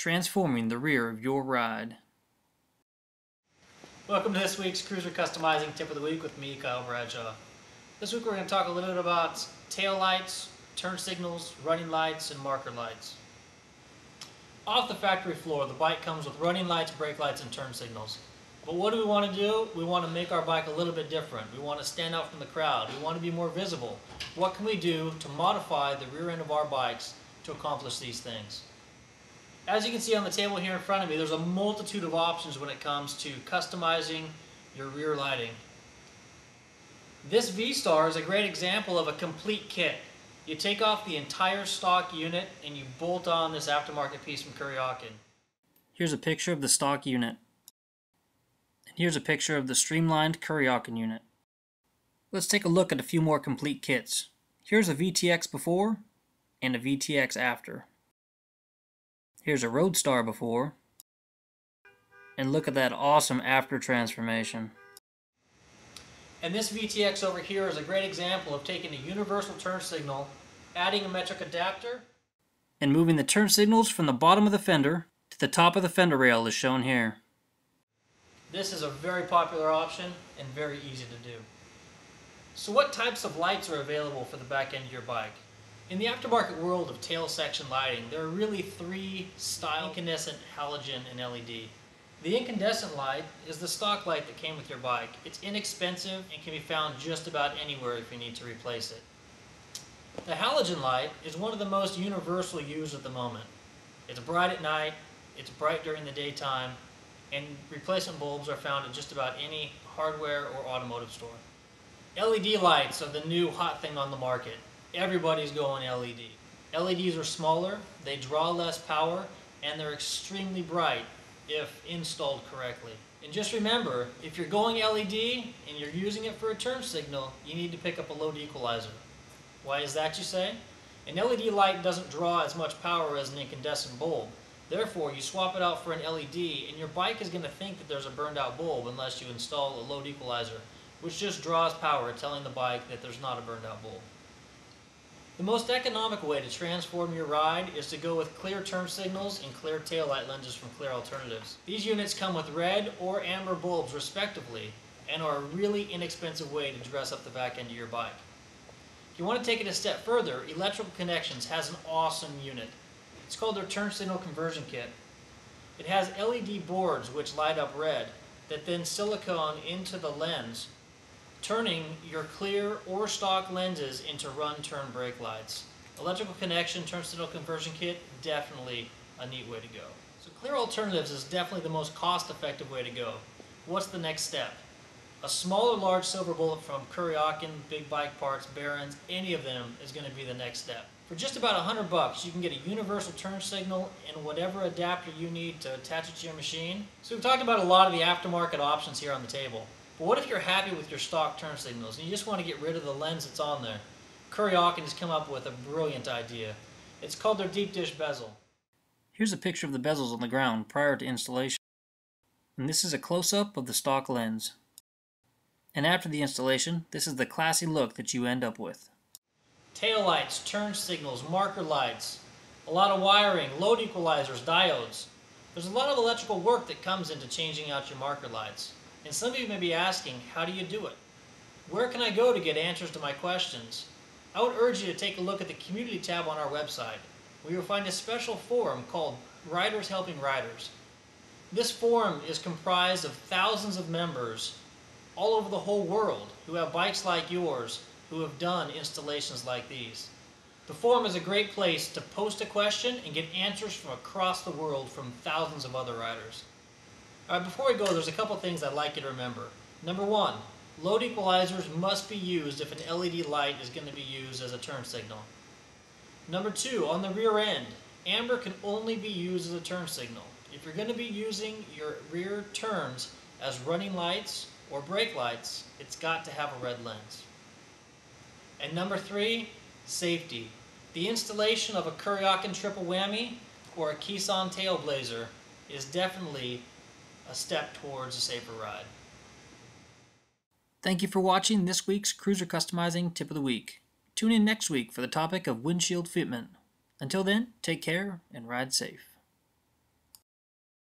transforming the rear of your ride. Welcome to this week's Cruiser Customizing Tip of the Week with me, Kyle Bradshaw. This week we're going to talk a little bit about tail lights, turn signals, running lights, and marker lights. Off the factory floor, the bike comes with running lights, brake lights, and turn signals. But what do we want to do? We want to make our bike a little bit different. We want to stand out from the crowd. We want to be more visible. What can we do to modify the rear end of our bikes to accomplish these things? As you can see on the table here in front of me, there's a multitude of options when it comes to customizing your rear lighting. This V-Star is a great example of a complete kit. You take off the entire stock unit and you bolt on this aftermarket piece from CruiserCustomizing. Here's a picture of the stock unit. And here's a picture of the streamlined CruiserCustomizing unit. Let's take a look at a few more complete kits. Here's a VTX before and a VTX after. Here's a Roadstar before, and look at that awesome after transformation. And this VTX over here is a great example of taking a universal turn signal, adding a metric adapter, and moving the turn signals from the bottom of the fender to the top of the fender rail as shown here. This is a very popular option and very easy to do. So what types of lights are available for the back end of your bike? In the aftermarket world of tail section lighting, there are really three styles: incandescent, halogen, and LED. The incandescent light is the stock light that came with your bike. It's inexpensive and can be found just about anywhere if you need to replace it. The halogen light is one of the most universal used at the moment. It's bright at night, it's bright during the daytime, and replacement bulbs are found at just about any hardware or automotive store. LED lights are the new hot thing on the market. Everybody's going LED. LEDs are smaller, they draw less power, and they're extremely bright if installed correctly. And just remember, if you're going LED and you're using it for a turn signal, you need to pick up a load equalizer. Why is that, you say? An LED light doesn't draw as much power as an incandescent bulb. Therefore, you swap it out for an LED and your bike is going to think that there's a burned out bulb unless you install a load equalizer, which just draws power, telling the bike that there's not a burned out bulb. The most economical way to transform your ride is to go with clear turn signals and clear taillight lenses from Clear Alternatives. These units come with red or amber bulbs respectively and are a really inexpensive way to dress up the back end of your bike. If you want to take it a step further, Electrical Connections has an awesome unit. It's called their Turn Signal Conversion Kit. It has LED boards which light up red that then silicone into the lens, turning your clear or stock lenses into run-turn brake lights. Electrical Connection Turn Signal Conversion Kit, definitely a neat way to go. So Clear Alternatives is definitely the most cost-effective way to go. What's the next step? A small or large silver bullet from CruiserCustomizing, Big Bike Parts, Barron's, any of them is going to be the next step. For just about $100, you can get a universal turn signal and whatever adapter you need to attach it to your machine. So we've talked about a lot of the aftermarket options here on the table. But what if you're happy with your stock turn signals and you just want to get rid of the lens that's on there? CruiserCustomizing has come up with a brilliant idea. It's called their deep dish bezel. Here's a picture of the bezels on the ground prior to installation. And this is a close-up of the stock lens. And after the installation, this is the classy look that you end up with. Tail lights, turn signals, marker lights, a lot of wiring, load equalizers, diodes. There's a lot of electrical work that comes into changing out your marker lights. And some of you may be asking, how do you do it? Where can I go to get answers to my questions? I would urge you to take a look at the community tab on our website, where you'll find a special forum called Riders Helping Riders. This forum is comprised of thousands of members all over the whole world who have bikes like yours, who have done installations like these. The forum is a great place to post a question and get answers from across the world from thousands of other riders. All right, before we go, there's a couple things I'd like you to remember. Number one, load equalizers must be used if an LED light is going to be used as a turn signal. Number two, on the rear end, amber can only be used as a turn signal. If you're going to be using your rear turns as running lights or brake lights, it's got to have a red lens. And number three, safety. The installation of a CruiserCustomizing triple whammy or a Keeson tailblazer is definitely a step towards a safer ride. Thank you for watching this week's Cruiser Customizing Tip of the Week. Tune in next week for the topic of windshield fitment. Until then, take care and ride safe.